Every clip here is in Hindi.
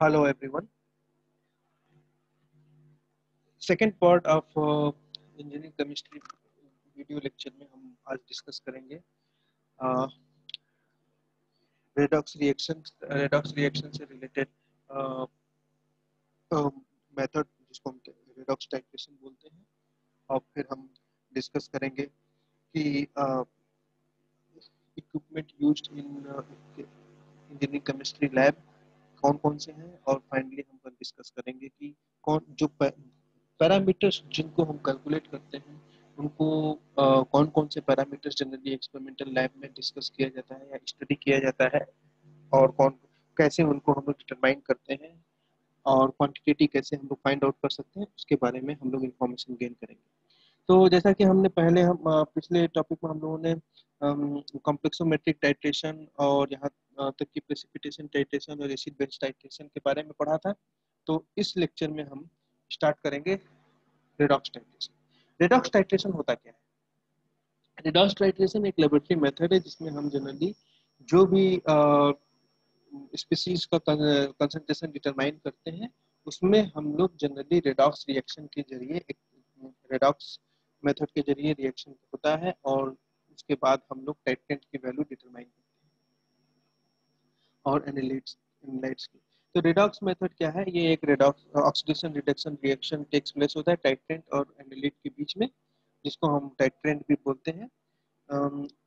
Hello everyone. Second part of engineering chemistry video lecture में हम आज डिस्कस करेंगे रेडॉक्स रिएक्शन से रिलेटेड मेथड जिसको हम रेडॉक्स टाइट्रेशन बोलते हैं। और फिर हम डिस्कस करेंगे कि equipment used in engineering chemistry lab कौन कौन से हैं, और फाइनली हम डिस्कस करेंगे कि कौन जो पैरामीटर्स जिनको हम कैलकुलेट करते हैं उनको कौन कौन से पैरामीटर्स जनरली एक्सपेरिमेंटल लैब में डिस्कस किया जाता है या स्टडी किया जाता है, और कौन कैसे उनको हम लोग डिटरमाइन करते हैं, और क्वांटिटेटिव कैसे हम लोग फाइंड आउट कर सकते हैं, उसके बारे में हम लोग इन्फॉर्मेशन गेन करेंगे। तो जैसा कि हमने पहले हम पिछले टॉपिक में हम लोगों ने कॉम्प्लेक्सोमेट्रिक टाइट्रेशन और यहाँ तक कि प्रेसिपिटेशन टाइट्रेशन और एसिड बेस टाइट्रेशन के बारे में पढ़ा था। तो इस लेक्चर में हम स्टार्ट करेंगे रेडॉक्स टाइट्रेशन। रेडॉक्स टाइट्रेशन होता क्या है? रेडॉक्स टाइट्रेशन एक लेबोरेटरी मेथड है जिसमें हम जनरली जो भी स्पीसीज का कंसंट्रेशन डिटरमाइन करते हैं उसमें हम लोग जनरली रेडॉक्स रिएक्शन के जरिए एक रेडॉक्स मेथड के जरिए रिएक्शन होता है, और उसके बाद हम लोग टाइट्रेंट की वैल्यू डिटरमाइन करते हैं और एनालाइट्स की। तो रेडॉक्स मेथड क्या है? ये एक redox oxidation reduction reaction takes place होता है टाइट्रेंट और एनालाइट के बीच में, जिसको हम टाइट्रेंट भी बोलते हैं।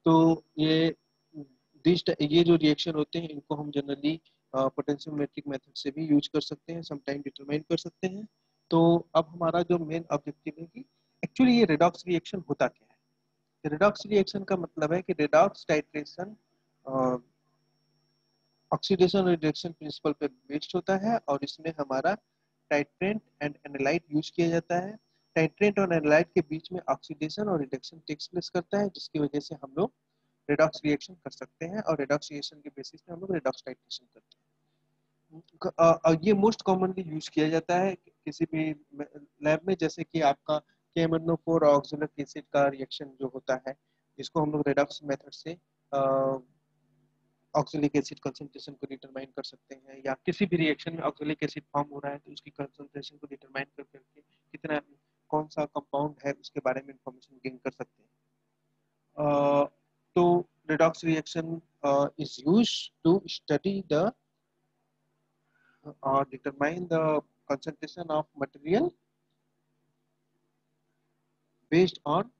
तो ये जो रिएक्शन होते हैं इनको हम जनरली पोटेंशियोमेट्रिक मेथड से भी यूज कर सकते हैं, समटाइम डिटरमाइन कर सकते हैं। तो अब हमारा जो मेन ऑब्जेक्टिव है कि एक्चुअली ये रेडॉक्स रिएक्शन होता क्या है। रेडॉक्स रिएक्शन का मतलब है कि रेडॉक्स टाइट्रेशन ऑक्सीडेशन और रिडक्शन प्रिंसिपल पे बेस्ड होता है, और इसमें हमारा टाइट्रेंट एंड एनालाइट यूज किया जाता है। टाइट्रेंट और एनालाइट के बीच में ऑक्सीडेशन और रिडक्शन टेक्स प्लेस करता है, जिसकी वजह से हम लोग रेडॉक्स रिएक्शन कर सकते हैं, और रेडॉक्स रिएक्शन के बेसिस पे हम लोग रेडॉक्स टाइट्रेशन करते हैं। ये मोस्ट कॉमनली यूज किया जाता है किसी भी लैब में, जैसे कि आपका KMnO4 ऑक्सैलिक एसिड का रिएक्शन जो होता है, जिसको हम लोग रेडॉक्स मेथड से ऑक्सैलिक एसिड कंसंट्रेशन को डिटरमाइन कर सकते हैं, या किसी भी रिएक्शन में ऑक्सैलिक एसिड फॉर्म हो रहा है तो उसकी कंसंट्रेशन को डिटरमाइन कर करके कितना कौन सा कंपाउंड है उसके बारे में इंफॉर्मेशन गेन कर सकते हैं। तो redox reaction is used to study the or determine the concentration of material based on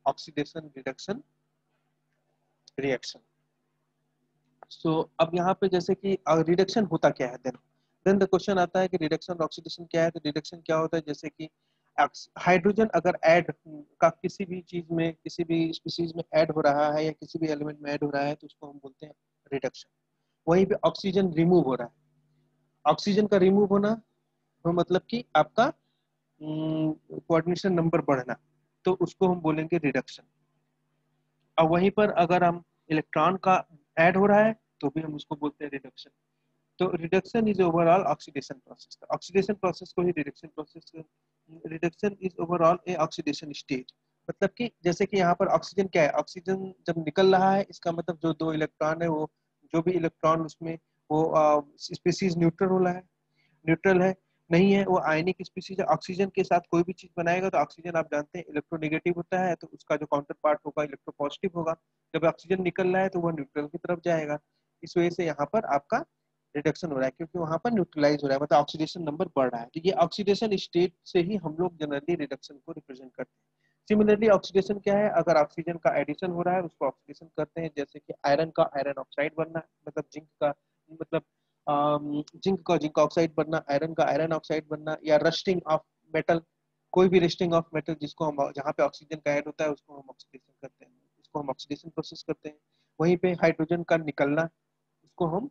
oxidation reduction reaction. So अब यहाँ पे जैसे कि रिडक्शन होता क्या है, देन द क्वेश्चन आता है कि रिडक्शन ऑक्सीडेशन क्या है। तो रिडक्शन क्या होता है? जैसे कि हाइड्रोजन अगर ऐड का किसी भी चीज में किसी भी स्पीसीज में ऐड हो रहा है या किसी भी एलिमेंट में ऐड हो रहा है तो उसको हम बोलते हैं रिडक्शन। वहीं पे ऑक्सीजन रिमूव हो रहा है, ऑक्सीजन का रिमूव होना तो मतलब कि आपका कोऑर्डिनेशन नंबर बढ़ना, तो उसको हम बोलेंगे रिडक्शन। और वहीं पर अगर हम इलेक्ट्रॉन का ऐड हो रहा है तो भी हम उसको बोलते हैं रिडक्शन। तो reduction is overall oxidation process. Oxidation process को ही reduction process, reduction is overall a oxidation state. मतलब कि जैसे कि यहाँ पर ऑक्सीजन क्या है, ऑक्सीजन जब निकल रहा है इसका मतलब जो दो इलेक्ट्रॉन है वो जो भी इलेक्ट्रॉन उसमें वो स्पीसीज न्यूट्रल हो रहा है, न्यूट्रल है नहीं है, वो आयनिक स्पीसीज है। ऑक्सीजन के साथ कोई भी चीज बनाएगा तो ऑक्सीजन आप जानते हैं इलेक्ट्रोनेगेटिव होता है, तो उसका जो काउंटर पार्ट होगा इलेक्ट्रोपॉजिटिव होगा। जब ऑक्सीजन निकल रहा है तो वह न्यूट्रल की तरफ जाएगा। इस वजह से यहाँ पर आपका रिडक्शन हो रहा है, क्योंकि वहां पर न्यूट्रलाइज हो रहा है, मतलब ऑक्सीडेशन नंबर बढ़ रहा है। तो ये ऑक्सीडेशन स्टेट से ही हम लोग जनरली रिडक्शन को रिप्रेजेंट करते हैं। सिमिलरली ऑक्सीडेशन क्या है? अगर ऑक्सीजन का एडिशन हो रहा है उसको ऑक्सीडेशन करते हैं, जैसे कि आयरन का आयरन ऑक्साइड बनना, मतलब जिंक का मतलब जिंक ऑक्साइड बनना, आयरन का आयरन ऑक्साइड बनना, या रस्टिंग ऑफ मेटल, कोई भी रस्टिंग ऑफ मेटल जिसको हम जहाँ पे ऑक्सीजन का ऐड होता है उसको हम ऑक्सीडेशन करते हैं, उसको हम ऑक्सीडेशन प्रोसेस करते हैं। वहीं पे हाइड्रोजन का निकलना उसको हम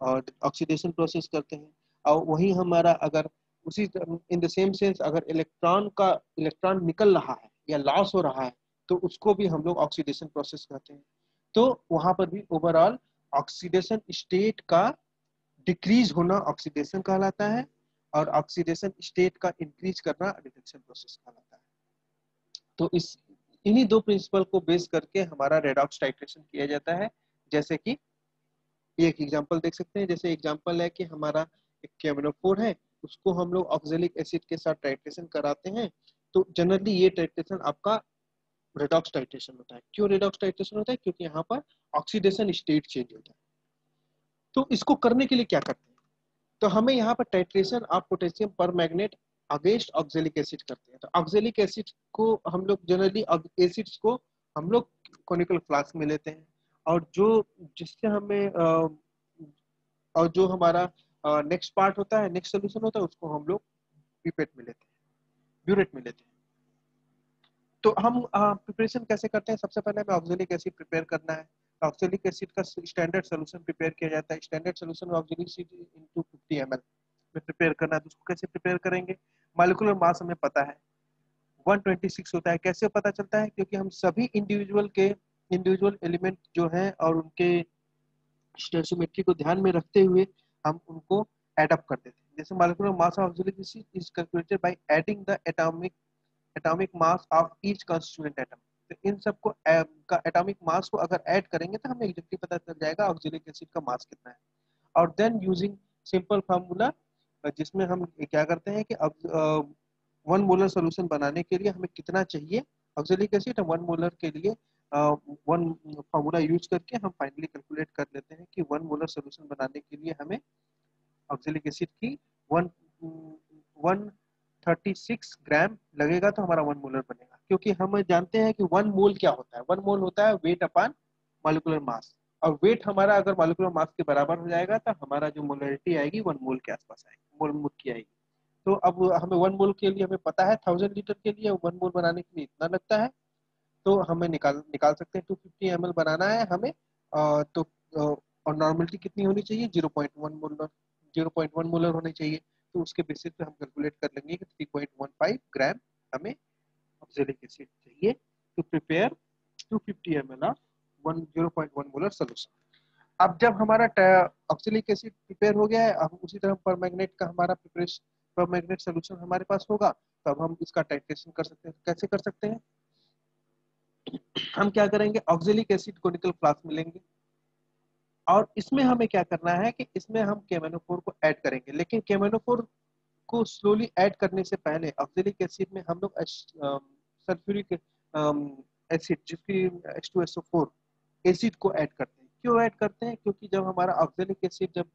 ऑक्सीडेशन प्रोसेस करते हैं। और वही हमारा अगर उसी इन द सेम सेंस अगर इलेक्ट्रॉन निकल रहा है या लॉस हो रहा है तो उसको भी हम लोग ऑक्सीडेशन प्रोसेस करते हैं। तो वहां पर भी ओवरऑल ऑक्सीडेशन स्टेट का डिक्रीज होना ऑक्सीडेशन कहलाता है, और ऑक्सीडेशन स्टेट का इंक्रीज करना रिडक्शन प्रोसेस कहलाता है। तो इस इन्हीं दो प्रिंसिपल को बेस करके हमारा रेडॉक्स टाइट्रेशन किया जाता है। जैसे कि ये एक एग्जांपल देख सकते हैं, जैसे एग्जांपल है कि हमारा एक KMnO4 है, उसको हम लोग ऑक्जेलिक एसिड के साथ टाइट्रेशन कराते हैं। तो जनरली ये टाइट्रेशन आपका रेडॉक्स टाइट्रेशन होता है। क्यों रेडॉक्स टाइट्रेशन होता है? क्योंकि यहाँ पर ऑक्सीडेशन स्टेट चेंज होता है। तो इसको करने के लिए क्या करते हैं? तो हमें यहाँ पर टाइट्रेशन ऑफ पोटेशियम पर मैग्नेट अगेंस्ट ऑक्जेलिक एसिड करते हैं। तो ऑक्जेलिक एसिड को हम लोग जनरली एसिड्स को हम लोग कोनिकल फ्लास्क में लेते हैं, और जो जिससे हमें और जो हमारा नेक्स्ट पार्ट होता है, नेक्स्ट सोल्यूशन होता है, उसको हम लोग पिपेट में लेते हैं, ब्यूरेट में लेते हैं। तो हम प्रिपरेशन कैसे करते हैं? सबसे पहले हमें ऑक्जेलिक एसिड प्रिपेयर करना है। ऑक्जेलिक एसिड का स्टैंडर्ड सोल्यूशन प्रिपेयर किया जाता है। Standard solution oxalic acid into 50 ml में प्रिपेयर करना है। तो उसको कैसे प्रिपेयर करेंगे? मॉलिक्यूलर मास हमें पता है 126 होता है। कैसे पता चलता है? क्योंकि हम सभी इंडिविजुअल एलिमेंट जो हैं और उनके स्टोइचियोमेट्री को ध्यान में रखते हुए हम उनको एड अप कर देते हैं। जैसे molecular mass of oxalic acid is calculated by adding the atomic mass of each constituent atom. तो इन सबको का एटॉमिक मास को अगर ऐड करेंगे तो हमें एग्जैक्टली पता चल जाएगा ऑक्जेलिक एसिड का मास कितना है। और देन यूजिंग सिंपल फार्मूला, जिसमें हम क्या करते हैं कि अब 1 मोलर सोल्यूशन बनाने के लिए हमें कितना चाहिए ऑक्जेलिक एसिड, 1 मोलर के लिए 1 फार्मूला यूज करके हम फाइनली कैलकुलेट कर लेते हैं कि 1 मोलर सोल्यूशन बनाने के लिए हमें ऑक्जेलिक एसिड की 136 ग्राम लगेगा, तो हमारा 1 मोलर बनेगा। क्योंकि हम जानते हैं कि 1 मोल क्या होता है? 1 मोल होता है वेट अपॉन मॉलिक्यूलर मास, और वेट हमारा अगर मॉलिक्यूलर मास के बराबर हो जाएगा तो हमारा जो मोलरिटी आएगी 1 मोल के आसपास आएगी, मोल की आएगी। तो अब हमें 1 मोल के लिए हमें पता है 1000 लीटर के लिए 1 मोल बनाने के लिए इतना लगता है। तो हमें निकाल निकाल सकते हैं 250 ml बनाना है हमें। तो और नॉर्मलिटी कितनी होनी चाहिए? 0.1 मोलर, 0.1 मोलर होनी चाहिए। तो उसके बेसिस पे हम कैलकुलेट कर लेंगे कि 3.15 ग्राम हमें ऑक्जेलिक एसिड चाहिए to prepare 250 ml of 0.1 molar solution. अब जब हमारा ऑक्जेलिक एसिड प्रिपेयर हो गया है, अब उसी तरह परमैंगनेट का हमारा प्रिपरेशन, परमैंगनेट सोल्यूशन हमारे पास होगा, तो अब हम इसका टाइट्रेशन कर सकते हैं। कैसे कर सकते हैं? हम क्या करेंगे? ऑक्जेलिक एसिड कोनिकल फ्लास्क में लेंगे, और इसमें हमें क्या करना है कि इसमें हम KMnO4 को ऐड करेंगे। लेकिन KMnO4 को स्लोली ऐड करने से पहले ऑक्जेलिक एसिड में हम लोग सल्फ्यूरिक एसिड, जिसकी H2SO4 एसिड को ऐड करते हैं। क्यों ऐड करते हैं? क्योंकि जब हमारा ऑक्जेलिक एसिड जब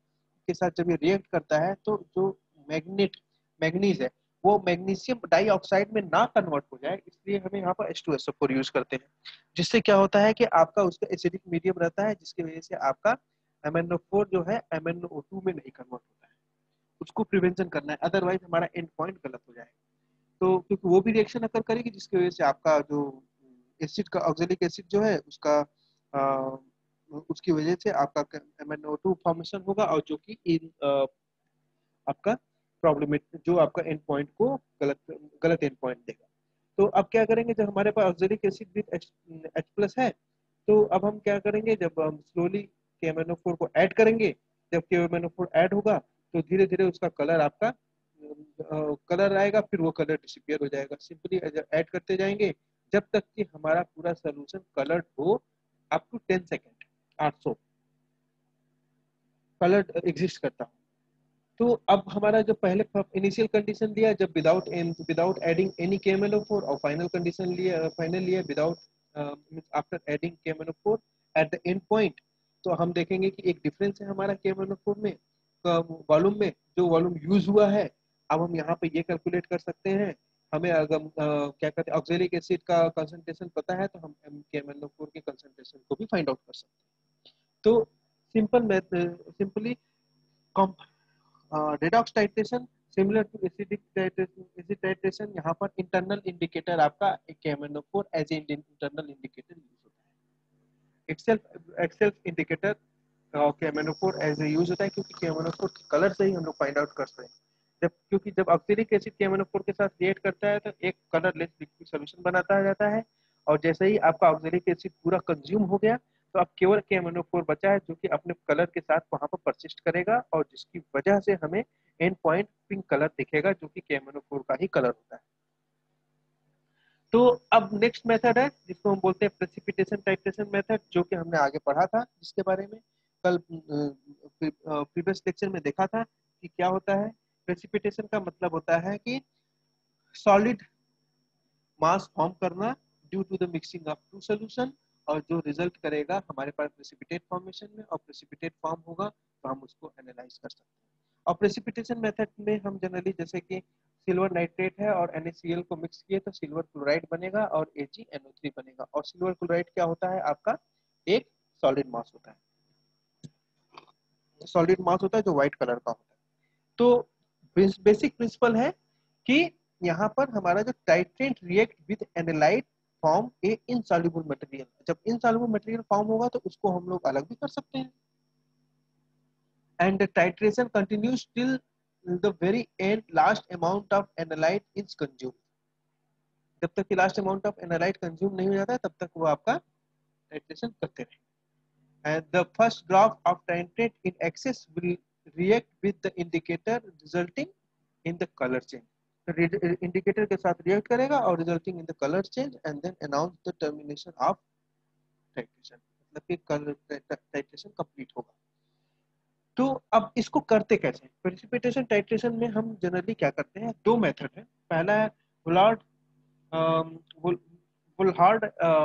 के साथ जब ये रिएक्ट करता है, तो जो मैग्नीज है, वो मैग्नीशियम डाइऑक्साइड में ना कन्वर्ट हो जाए, इसलिए हमें यहाँ पर H2SO4 यूज करते हैं। जिससे क्या होता है कि आपका उसका एसिडिक मीडियम रहता है, जिसकी वजह से आपका MnO4 जो है MnO2 में नहीं कन्वर्ट होता है। उसको प्रिवेंशन करना है, अदरवाइज हमारा एंड पॉइंट गलत हो जाएगा। तो क्योंकि वो भी रिएक्शन अकर करेगी, जिसकी वजह से आपका जो एसिड का ऑक्जेलिक एसिड जो है उसका उसकी वजह से आपका MnO2 फॉर्मेशन होगा, और जो कि आपका प्रॉब्लमेटिक, जो आपका एंड पॉइंट को गलत गलत एंड पॉइंट देगा। तो अब क्या करेंगे? जब हमारे पास ऑक्जेलिक एसिड विद H+ है, तो अब हम क्या करेंगे? जब हम स्लोली KMnO4 को ऐड करेंगे, जब KMnO4 ऐड होगा तो धीरे धीरे उसका कलर आपका कलर आएगा, फिर वो कलर डिसअपियर हो जाएगा। सिंपली ऐड करते जाएंगे जब तक कि हमारा पूरा सोल्यूशन कलर्ड हो, up to 10 second 800 coloured exist करता हो। तो अब हमारा जो पहले इनिशियल कंडीशन लिया, जब विदाउट एडिंग एनी KMnO4, और फाइनल कंडीशन लिया, फाइनल लिया without after adding KMnO4 at the end point, तो हम देखेंगे कि एक डिफरेंस है हमारा KMnO4 में वॉल्यूम में, जो वॉल्यूम यूज हुआ है। अब हम यहाँ पे ये कैलकुलेट कर सकते हैं। हमें अगर क्या कहते हैं ऑक्जेलिक एसिड का कंसंट्रेशन पता है, तो हम KMnO4 के कंसंट्रेशन को भी फाइंड आउट कर सकते हैं। तो simply redox titration similar to acid titration, यहाँ पर इंटरनल इंडिकेटर आपका KMnO4 as a internal indicator use होता है। As self indicator KMnO4 as a use होता है, क्योंकि KMnO4 के कलर से ही हम लोग फाइंड आउट कर सकते हैं। क्योंकि जब ऑक्जेलिक एसिड KMnO4 के साथ रिएक्ट करता है, तो एक कलरलेस लिक्विड सॉल्यूशन बनाता जाता है, और जैसे ही आपका ऑक्जेलिक एसिड पूरा कंज्यूम हो गया, तो अब केवल KMnO4 बचा है, जो कि अपने कलर के साथ वहां पर परसिस्ट करेगा, और जिसकी वजह से हमें एंड पॉइंट पिंक कलर दिखेगा, जो कि KMnO4 का ही कलर होता है। तो अब नेक्स्ट मेथड है जिसको हम बोलते हैं प्रेसिपिटेशन टाइट्रेशन मेथड, जो कि हमने आगे पढ़ा था जिसके बारे में, कल प्रीवियस लेक्चर में देखा था कि क्या होता है। प्रेसिपिटेशन का मतलब होता है कि सॉलिड मास फॉर्म करना due to the mixing of two solution, और जो रिजल्ट करेगा हमारे पास प्रेसिपिटेट फॉर्मेशन में, और प्रेसिपिटेट फॉर्म होगा तो हम उसको एनालाइज कर सकते हैं। और प्रेसिपिटेशन मेथड में हम जनरली जैसे कि सिल्वर नाइट्रेट है और NaCl को मिक्स किए तो सिल्वर क्लोराइड बनेगा और AgNO3 बनेगा। और सिल्वर क्लोराइड क्या होता है आपका, एक सॉलिड मास होता है, सॉलिड मास होता है जो व्हाइट कलर का होता है। तो बेसिक प्रिंसिपल है कि यहाँ पर हमारा जो titrate react with analyte form A insoluble material, जब इनसॉल्युबल मटेरियल फॉर्म होगा तो उसको हम लोग अलग भी कर सकते हैं। And titration continues till the very and, last amount of analyte is consume. जब तक कि last amount of analyte consume नहीं हो जाता है तब तक वो आपका टाइट्रेशन करते रहे। And the first graph of nitrate in excess will react with the indicator resulting in the color change. तो इंडिकेटर के साथ रिएक्ट करेगा और resulting in the colour change and then announce the termination of titration, मतलब कि टाइट्रेशन कंप्लीट होगा। तो अब इसको करते कैसे, प्रेसिपिटेशन टाइट्रेशन में हम जनरली क्या करते हैं, दो मेथड है। पहला है बुलार्ड बुलहार्ड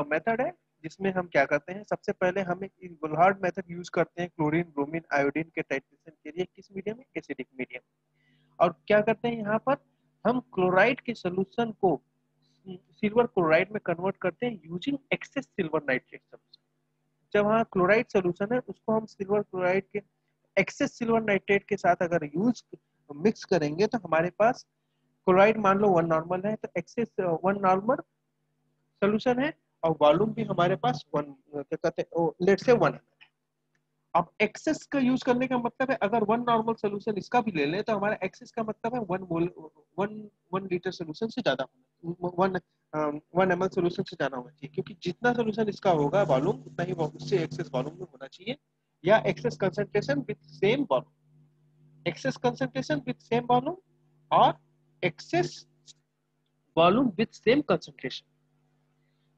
मेथड है, जिसमें हम क्या करते हैं, सबसे पहले हम एक बुलहार्ड मेथड यूज करते हैं क्लोरीन ब्रोमीन आयोडीन के टाइट्रेशन के लिए। किस मीडियम में, एसिडिक मीडियम। और क्या करते हैं यहाँ पर, हम क्लोराइड के सोल्यूशन को सिल्वर क्लोराइड में कन्वर्ट करते हैं using excess silver nitrate solution. जब वहाँ क्लोराइड सोल्यूशन है उसको हम सिल्वर क्लोराइड के एक्सेस सिल्वर नाइट्रेट के साथ अगर यूज मिक्स करेंगे तो हमारे पास क्लोराइड मान लो 1 नॉर्मल है तो एक्सेस 1 नॉर्मल सोल्यूशन है, और वॉल्यूम भी हमारे पास 1 क्या कहते हैं, लेट्स से 1 है। अब एक्सेस का यूज करने का मतलब है, अगर 1 नॉर्मल सोल्यूशन इसका भी ले लें तो हमारा एक्सेस का मतलब है 1 लीटर सोल्यूशन से ज्यादा होना, 1 ml सोल्यूशन से ज्यादा होना चाहिए, क्योंकि जितना सोल्यूशन इसका होगा वॉल्यूम उतना ही उससे एक्सेस वॉल्यूम में होना चाहिए, या excess concentration with same volume, excess concentration with same volume और excess volume with same concentration.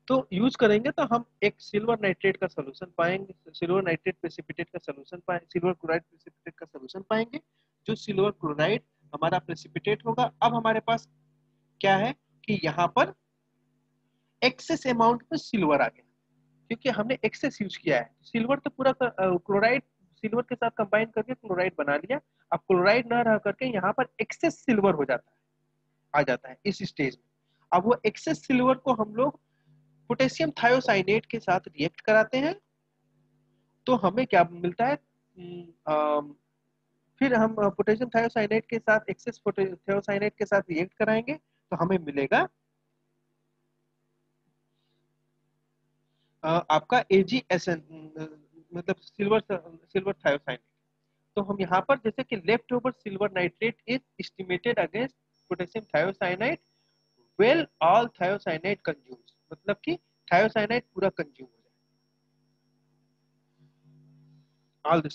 तो यूज करेंगे तो हम एक सिल्वर नाइट्रेट का सोल्यूशन पाएंगे, सिल्वर नाइट्रेट प्रेसिपिटेट का सोल्यूशन पाएंगे, सिल्वर क्लोराइड प्रेसिपिटेट का सोल्यूशन पाएंगे, जो सिल्वर क्लोराइड हमारा प्रेसिपिटेट होगा। अब हमारे पास क्या है कि यहाँ पर एक्सेस अमाउंट में सिल्वर आ गया, क्योंकि हमने एक्सेस यूज किया है। सिल्वर तो पूरा क्लोराइड सिल्वर के साथ कंबाइन करके क्लोराइड बना लिया। अब क्लोराइड ना रह करके यहाँ पर एक्सेस सिल्वर हो जाता है, आ जाता है इस स्टेज में। अब वो एक्सेस सिल्वर को हम लोग पोटेशियम थायोसाइनेट के साथ रिएक्ट कराते हैं, तो हमें क्या मिलता है, फिर हम पोटेशियम थायोसाइनेट के साथ एक्सेस थायोसाइनेट के साथ रिएक्ट कराएंगे तो हमें मिलेगा आपका AgSN, मतलब सिल्वर सिल्वर थायोसाइनेट। तो हम यहाँ पर जैसे कि left over silver nitrate is estimated against potassium thiocyanate well all thiocyanate consumes, मतलब कि थायोसाइनेट पूरा कंज्यूम हो जाए, ऑल द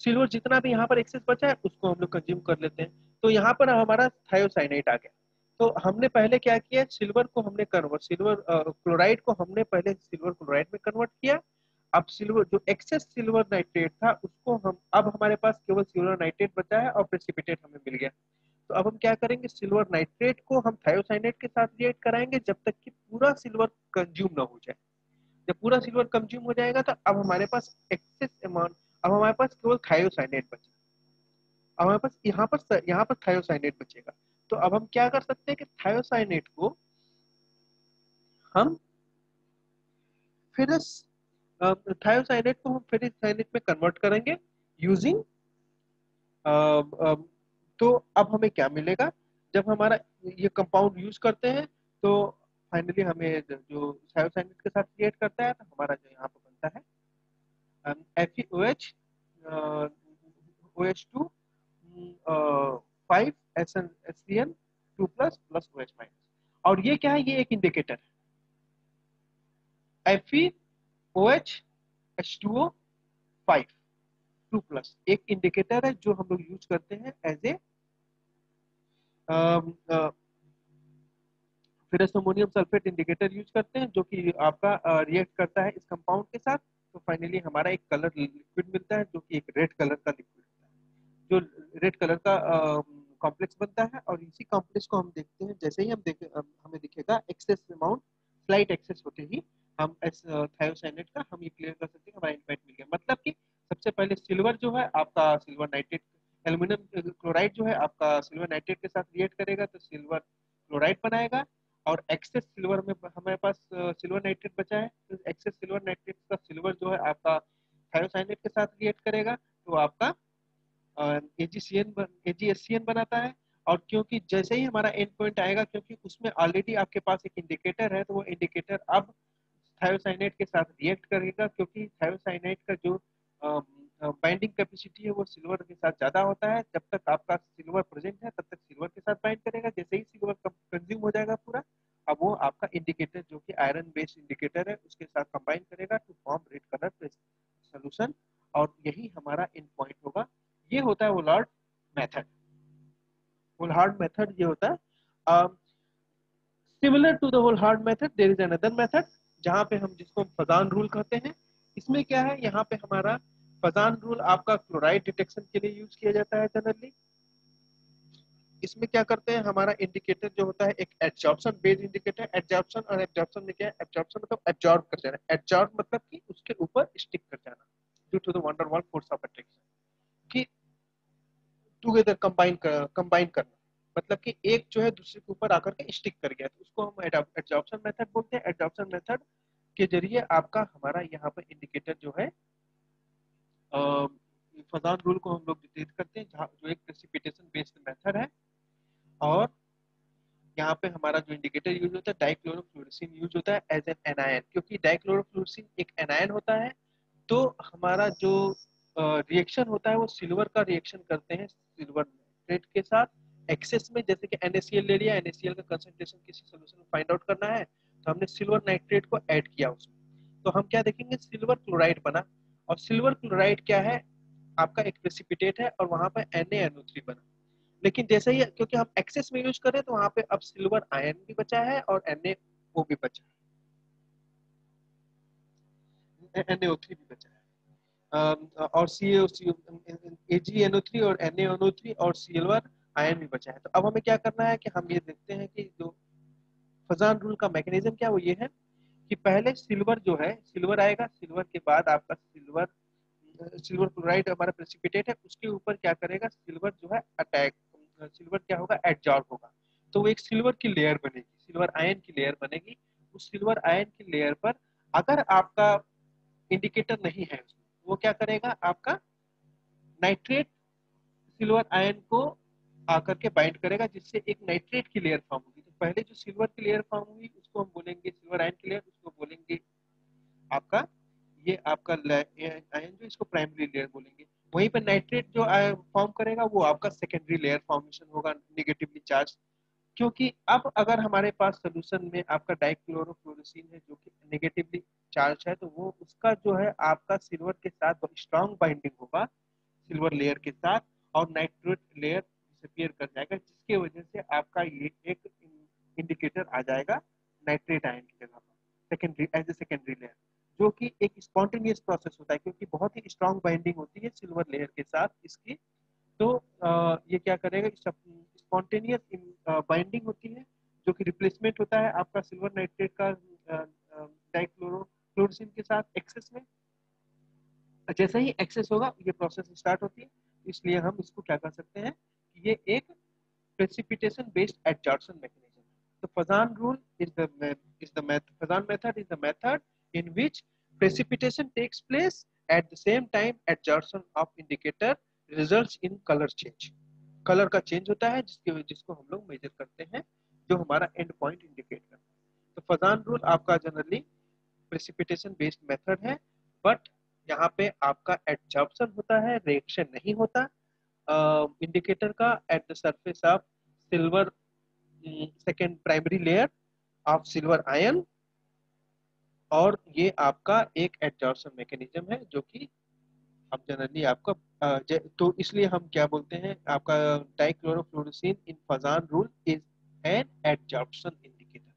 सिल्वर जितना भी यहाँ पर एक्सेस बचा है उसको हम लोग कंज्यूम कर लेते हैं। तो यहाँ पर हमारा थायोसाइनेट आ गया। तो हमने पहले क्या किया, सिल्वर को हमने कन्वर्ट, सिल्वर क्लोराइड को हमने पहले सिल्वर क्लोराइड में कन्वर्ट किया। अब सिल्वर जो एक्सेस सिल्वर नाइट्रेट था उसको हम, अब हमारे पास केवल सिल्वर नाइट्रेट बचा है और प्रेसिपिटेट हमें मिल गया। तो अब हम क्या करेंगे, सिल्वर नाइट्रेट को हम थायोसाइनेट के साथ रिएक्ट कराएंगे जब तक कि पूरा सिल्वर कंज्यूम ना हो जाए। जब पूरा सिल्वर कंज्यूम हो जाएगा तो अब हमारे पास एक्सेस अमाउंट, अब हमारे पास केवल थायोसाइनेट बचा, अब हमारे पास यहाँ पर थायोसाइनेट बचेगा। तो अब हम क्या कर सकते हैं कि थायोसाइनेट को हम फेरस थायोसाइनेट को हम फेरिक साइनेट में कन्वर्ट करेंगे यूजिंग, तो अब हमें क्या मिलेगा, जब हमारा ये कंपाउंड यूज करते हैं तो फाइनली हमें जो थायोसाइनेट के साथ रिएक्ट करता है तो हमारा जो यहाँ पर बनता है FeOH OH2 5 SN2 plus plus OH minus. और ये क्या है, ये एक इंडिकेटर है, FeOH H2O 5 2 प्लस एक इंडिकेटर है जो हम लोग यूज करते हैं as a ferrous ammonium sulphate indicator use करते हैं, जो कि आपका रिएक्ट करता है इस कंपाउंड के साथ। तो फाइनली हमारा एक कलर लिक्विड मिलता है जो कि एक रेड कलर का लिक्विड होता है, जो रेड कलर का कॉम्प्लेक्स बनता है। और इसी कॉम्प्लेक्स को हम देखते हैं, जैसे ही हमें दिखेगा एक्सेस अमाउंट, स्लाइट एक्सेस होते ही हम थायोसाइनेट का हम ये क्लियर कर सकते हैं हमारा एंड पॉइंट मिल गया। मतलब कि सबसे पहले सिल्वर जो है आपका सिल्वर नाइट्रेट, एल्यूमिनियम क्लोराइड जो है आपका सिल्वर नाइट्रेट के साथ रिएक्ट करेगा तो सिल्वर क्लोराइड बनाएगा। और एक्सेस सिल्वर में हमारे पास सिल्वर नाइट्रेट बचा है, तो एक्सेस सिल्वर नाइट्रेट का सिल्वर जो है आपका थायोसाइनेट के साथ रिएक्ट करेगा तो आपका AgSCN बनाता है। और क्योंकि जैसे ही हमारा एंड पॉइंट आएगा, क्योंकि उसमें ऑलरेडी आपके पास एक इंडिकेटर है, तो वो इंडिकेटर अब थायोसाइनेट के साथ रिएक्ट करेगा, क्योंकि थायोसाइनेट का जो बाइंडिंग कैपेसिटी है वो सिल्वर के साथ ज्यादा होता है। जब तक आपका सिल्वर प्रेजेंट है तब तक सिल्वर के साथ बाइंड करेगा, जैसे ही सिल्वर कंज्यूम हो जाएगा पूरा, अब वो आपका इंडिकेटर जो कि आयरन बेस्ड इंडिकेटर है उसके साथ कंबाइन करेगा to form red colour solution. और यही हमारा एंड पॉइंट होगा। ये होता है वोलार्ड मेथड। वोलार्ड मेथड ये होता है। Similar to the Volhard method there is another method जहाँ पे हम जिसको फजान रूल कहते हैं। इसमें क्या है, यहाँ पे हमारा फजान रूल आपका क्लोराइड डिटेक्शन के लिए यूज किया जाता है जनरली। इसमें क्या करते हैं, हमारा इंडिकेटर जो होता है एक एब्जॉर्प्शन बेस्ड इंडिकेटर। एब्जॉर्प्शन और एब्जॉर्प्शन में क्या है, एब्जॉर्प्शन मतलब एब्जॉर्ब कर जाना, एब्जॉर्ब मतलब कि उसके ऊपर स्टिक कर जाना due to the van der Waals force of attraction, कि टुगेदर कंबाइन करना, मतलब कि एक जो है दूसरे के ऊपर आकर के स्टिक कर गया, तो उसको हम एब्जॉर्प्शन मेथड बोलते हैं। एब्जॉर्प्शन मेथड के जरिए आपका हमारा यहाँ पर इंडिकेटर जो है फजान रूल को हम लोग डिटेक्ट करते हैं, जहाँ जो एक प्रेसिपिटेशन बेस्ड मेथड है। और यहाँ पे हमारा जो इंडिकेटर यूज होता है डाइक्लोरोफ्लोरेसिन यूज होता है एज एन एनायन, क्योंकि डाइक्लोरोफ्लोरेसिन एक एनायन होता है। तो हमारा जो रिएक्शन होता है वो सिल्वर का रिएक्शन करते हैं सिल्वर नाइट्रेट के साथ एक्सेस में। जैसे कि NaCl ले लिया, NaCl का कंसंट्रेशन किसी सोल्यूशन में फाइंड आउट करना है, तो हमने सिल्वर नाइट्रेट को ऐड किया उसमें, तो हम क्या देखेंगे, सिल्वर क्लोराइड बना। और सिल्वर क्लोराइड क्या है, आपका एक प्रेसिपिटेट है, और वहां पर NaNO3 बना। लेकिन जैसे ही क्योंकि हम एक्सेस में यूज करें तो वहां पे अब सिल्वर आयन भी बचा है और NaO भी बचा है, NaO3 भी बचा है। और AgNO3 और NaNO3 और सिल्वर आयन भी बचा है। तो अब हमें क्या करना है कि हम ये देखते हैं कि जो फजान रूल का मैकेनिज्म क्या वो ये है कि पहले सिल्वर जो है, सिल्वर आएगा, सिल्वर के बाद आपका सिल्वर क्लोराइड हमारा प्रेसिपिटेट है, उसके ऊपर क्या करेगा, सिल्वर जो है अटैक, सिल्वर क्या होगा, एडजॉर्ब होगा। तो वो एक सिल्वर की लेयर बनेगी, सिल्वर आयन की लेयर बनेगी। उस सिल्वर आयन की लेयर पर अगर आपका इंडिकेटर नहीं है उसमें, वो क्या करेगा, आपका नाइट्रेट सिल्वर आयन को आकर के बाइंड करेगा, जिससे एक नाइट्रेट की लेयर फॉर्म होगी। तो पहले जो सिल्वर की लेयर फॉर्म हुई उसको हम बोलेंगे सिल्वर आयन की लेयर, उसको बोलेंगे आपका ये आपका आयन जो इसको प्राइमरी लेयर बोलेंगे। वहीं पर नाइट्रेट जो फॉर्म करेगा वो आपका सेकेंडरी लेयर फॉर्मेशन होगा, निगेटिवली चार्ज। क्योंकि अब अगर हमारे पास सोल्यूशन में आपका डाइक्लोरोफ्लोरोसिन है जो कि नेगेटिवली चार्ज है, तो वो उसका जो है आपका सिल्वर के साथ स्ट्रॉन्ग बाइंडिंग होगा सिल्वर लेयर के साथ, और नाइट्रेट लेयर डिसअपीयर कर जाएगा, जिसके वजह से आपका ये एक इंडिकेटर आ जाएगा नाइट्रेट आयन की जगह पर secondary as a secondary layer, जो कि एक स्पॉन्टेनियस प्रोसेस होता है क्योंकि बहुत ही स्ट्रॉन्ग बाइंडिंग होती है सिल्वर लेयर के साथ इसकी। तो ये क्या करेगा, स्पॉन्टेनियस बाइंडिंग होती है जो कि रिप्लेसमेंट होता है आपका सिल्वर नाइट्रेट का डाइक्लोरोफ्लोरोसिन के साथ एक्सेस में। जैसे ही एक्सेस होगा ये प्रोसेस स्टार्ट होती है, इसलिए हम इसको क्या कर सकते हैं कि ये एक precipitation based adsorption mechanism. The Fazan rule Fazan method is the method in which precipitation takes place at the same time adsorption of indicator results in color change. Colour का चेंज होता है जिसको हम लोग मेजर करते हैं, जो हमारा एंड पॉइंट इंडिकेट करता है। तो फजान रूल आपका जनरली प्रेसिपिटेशन बेस्ड मेथड है, बट यहाँ पे आपका एडजॉर्प्शन होता है, रिएक्शन नहीं होता इंडिकेटर का at the surface of silver second primary layer of silver ion. और ये आपका एक एडजॉर्प्शन मैकेनिज्म है जो कि हम जनरली आपका तो इसलिए हम क्या बोलते हैं, आपका dichlorofluorescein in Fajans rule is an adsorption indicator.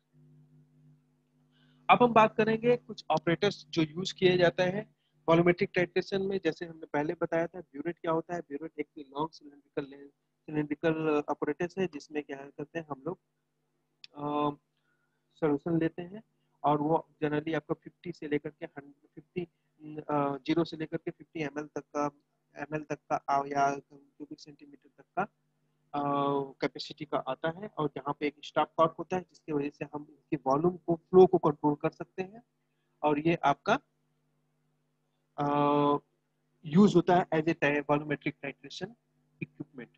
अब हम बात करेंगे कुछ ऑपरेटर्स जो यूज किए जाते हैं वॉल्यूमेट्रिक टाइट्रेशन में जैसे हमने पहले बताया था, ब्यूरेट क्या होता है? ब्यूरेट एक लॉन्ग सिलिंड्रिकल अपरेटस है जिसमें क्या करते हैं हम लोग सोल्यूशन लेते हैं, और वो जनरली आपका 50 से लेकर के 150 जीरो से लेकर के 50 ml तक का या क्यूबिक सेंटीमीटर तक का कैपेसिटी का आता है, और यहाँ पे एक स्टॉप कॉर्क होता है जिसकी वजह से हम इसके वॉल्यूम को, फ्लो को कंट्रोल कर सकते हैं, और ये आपका यूज होता है as a volumetric titration equipment.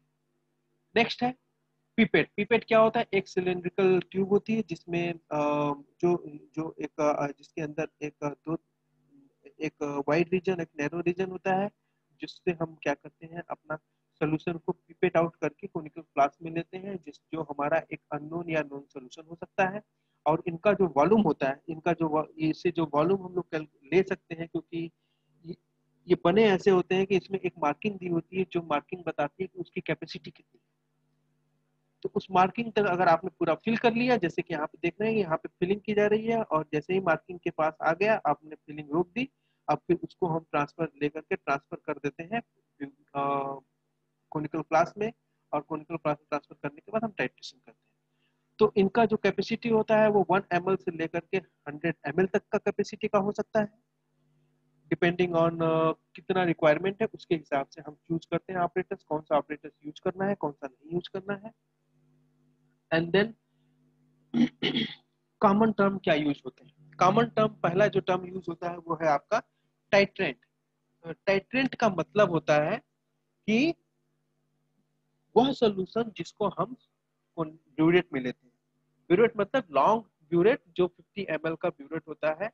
Next है पिपेट। पिपेट क्या होता है? एक सिलिंड्रिकल ट्यूब होती है जिसमें जो जो एक जिसके अंदर एक वाइड रीजन, एक नैरो रीजन होता है, जिससे हम क्या करते हैं, अपना सोल्यूशन को पिपेट आउट करके कोनिकल फ्लास्क में लेते हैं, जो हमारा एक अननोन या नोन सोल्यूशन हो सकता है। और इनका जो वॉल्यूम होता है, इससे जो वॉल्यूम हम लोग ले सकते हैं, क्योंकि ये, ये बने ऐसे होते हैं कि इसमें एक मार्किंग दी होती है जो मार्किंग बताती है कि उसकी कैपेसिटी कितनी है। तो उस मार्किंग तक अगर आपने पूरा फिल कर लिया, जैसे कि यहाँ पे देख रहे हैं, यहाँ पे फिलिंग की जा रही है, और जैसे ही मार्किंग के पास आ गया आपने फिलिंग रोक दी, अब फिर उसको हम ट्रांसफर कर देते हैं कोनिकल फ्लास्क में, और कोनिकल फ्लास्क में ट्रांसफर करने के बाद हम टाइट्रेशन करते हैं। तो इनका जो कैपेसिटी होता है वो 1 ml से लेकर के 100 ml तक का कैपेसिटी का हो सकता है, डिपेंडिंग ऑन कितना रिक्वायरमेंट है उसके हिसाब से हम चूज करते हैं ऑपरेटर्स, कौन सा ऑपरेटर्स यूज करना है, कौन सा नहीं यूज करना है। एंड देन कॉमन टर्म क्या यूज होते हैं? कॉमन टर्म, पहला जो टर्म यूज होता है वो है आपका टाइट्रेंट। टाइट्रेंट का मतलब होता है कि वह सोल्यूशन जिसको हम ब्यूरेट में लेते हैं। ब्यूरेट मतलब लॉन्ग ब्यूरेट, जो 50 ml का ब्यूरेट होता है,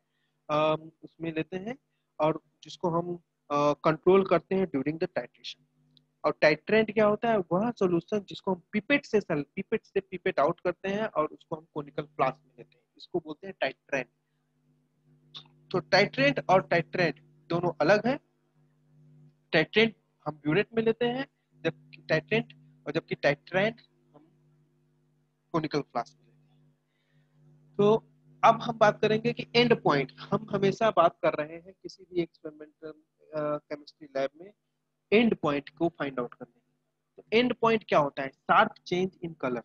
उसमें लेते हैं, और जिसको हम कंट्रोल करते हैं ड्यूरिंग द टाइट्रेशन। और टाइट्रेंट क्या होता है? वह सोल्यूशन जिसको हम पिपेट से पिपेट आउट करते हैं और उसको हम कोनिकल फ्लास्क में लेते हैं, इसको बोलते हैं टाइट्रेंट। तो टाइट्रेंट और टाइट्रेंट दोनों अलग है। टाइट्रेंट हम ब्यूरेट में लेते हैं, जबकि टाइट्रेंट जबकि टाइट्रेंट हम कोनिकल फ्लास्क में लेते हैं। तो अब हम बात करेंगे कि एंड पॉइंट। हम हमेशा बात कर रहे हैं किसी भी एक्सपेरिमेंटल केमिस्ट्री लैब में एंड पॉइंट को फाइंड आउट करने। तो एंड पॉइंट क्या होता है? Sharp change in colour.